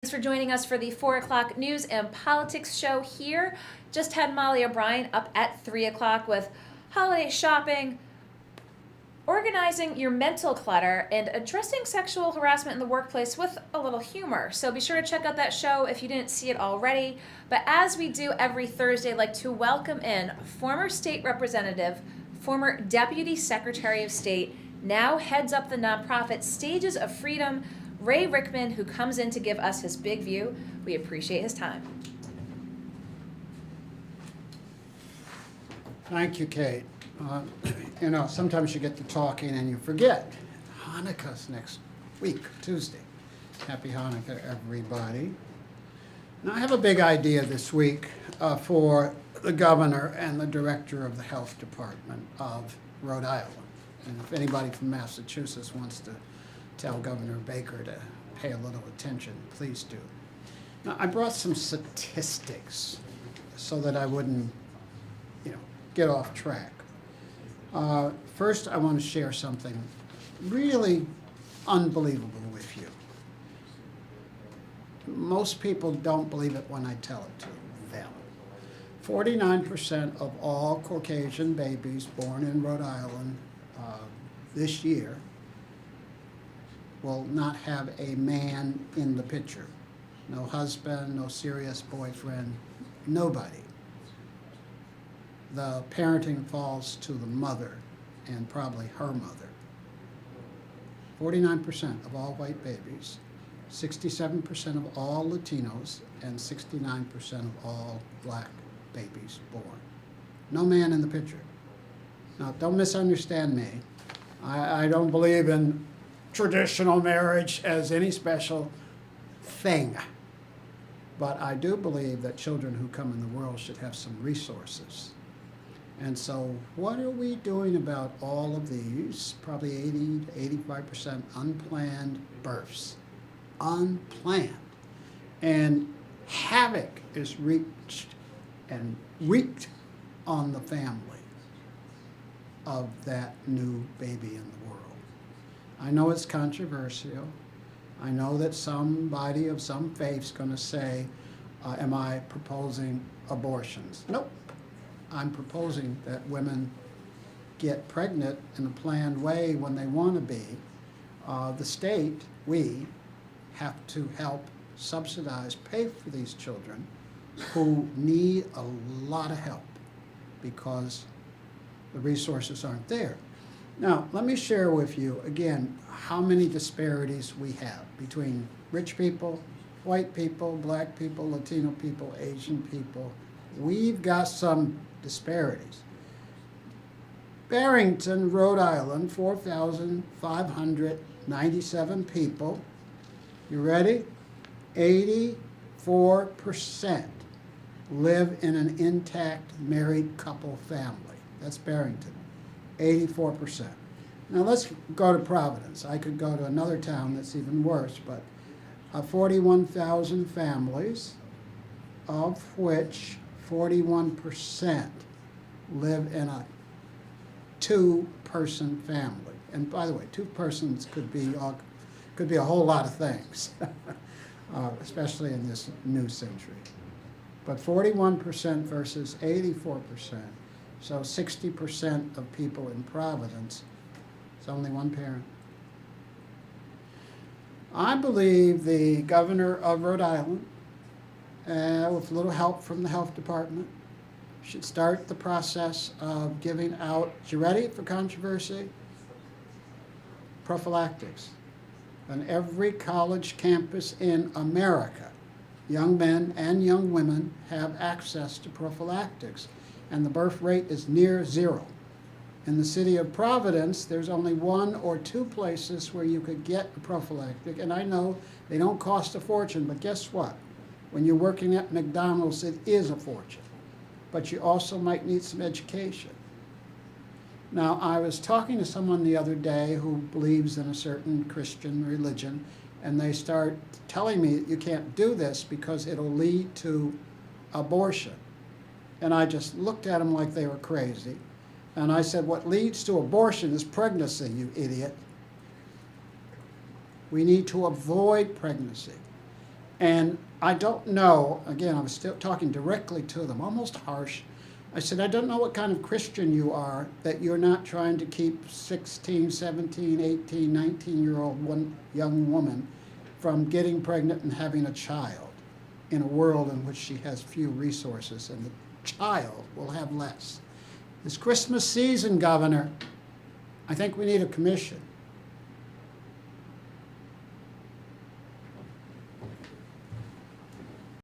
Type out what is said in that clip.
Thanks for joining us for the 4 o'clock news and politics show here. Just had Molly O'Brien up at 3 o'clock with holiday shopping, organizing your mental clutter, and addressing sexual harassment in the workplace with a little humor. So be sure to check out that show if you didn't see it already. But as we do every Thursday, I'd like to welcome in former state representative, former deputy secretary of state, now heads up the nonprofit Stages of Freedom, Ray Rickman, who comes in to give us his big view. We appreciate his time. Thank you, Kate. Sometimes you get to talking and you forget. Hanukkah's next week, Tuesday. Happy Hanukkah, everybody. Now, I have a big idea this week for the governor and the director of the health department of Rhode Island. And if anybody from Massachusetts wants to tell Governor Baker to pay a little attention, please do. Now, I brought some statistics so that I wouldn't, get off track. First, I want to share something really unbelievable with you. Most people don't believe it when I tell it to them. 49% of all Caucasian babies born in Rhode Island this year will not have a man in the picture. No husband, no serious boyfriend, nobody. The parenting falls to the mother and probably her mother. 49% of all white babies, 67% of all Latinos, and 69% of all black babies born. No man in the picture. Now, don't misunderstand me. I don't believe in traditional marriage as any special thing. But I do believe that children who come in the world should have some resources. And so what are we doing about all of these, probably 80 to 85% unplanned births? Unplanned. And havoc is wreaked on the family of that new baby in the world. I know it's controversial. I know that somebody of some faith's going to say, am I proposing abortions? Nope. I'm proposing that women get pregnant in a planned way when they want to be. The state, we, have to help subsidize, pay for these children who need a lot of help because the resources aren't there. Now, let me share with you, again, how many disparities we have between rich people, white people, black people, Latino people, Asian people. We've got some disparities. Barrington, Rhode Island, 4,597 people. You ready? 84% live in an intact married couple family. That's Barrington. 84%. Now let's go to Providence. I could go to another town that's even worse, but 41,000 families, of which 41% live in a two-person family. And by the way, two persons could be a whole lot of things, especially in this new century. But 41% versus 84%. So 60% of people in Providence, it's only one parent. I believe the governor of Rhode Island, with a little help from the health department, should start the process of giving out, you ready for controversy? Prophylactics. On every college campus in America, young men and young women have access to prophylactics, and the birth rate is near zero. In the city of Providence, there's only one or two places where you could get a prophylactic, and I know they don't cost a fortune, but guess what? When you're working at McDonald's, it is a fortune, but you also might need some education. Now, I was talking to someone the other day who believes in a certain Christian religion, and they start telling me that you can't do this because it'll lead to abortion. And I just looked at them like they were crazy. And I said, what leads to abortion is pregnancy, you idiot. We need to avoid pregnancy. And I don't know, again, I was still talking directly to them, almost harsh. I said, I don't know what kind of Christian you are that you're not trying to keep 16, 17, 18, 19-year-old young woman from getting pregnant and having a child in a world in which she has few resources, and the child will have less. This Christmas season, Governor, I think we need a commission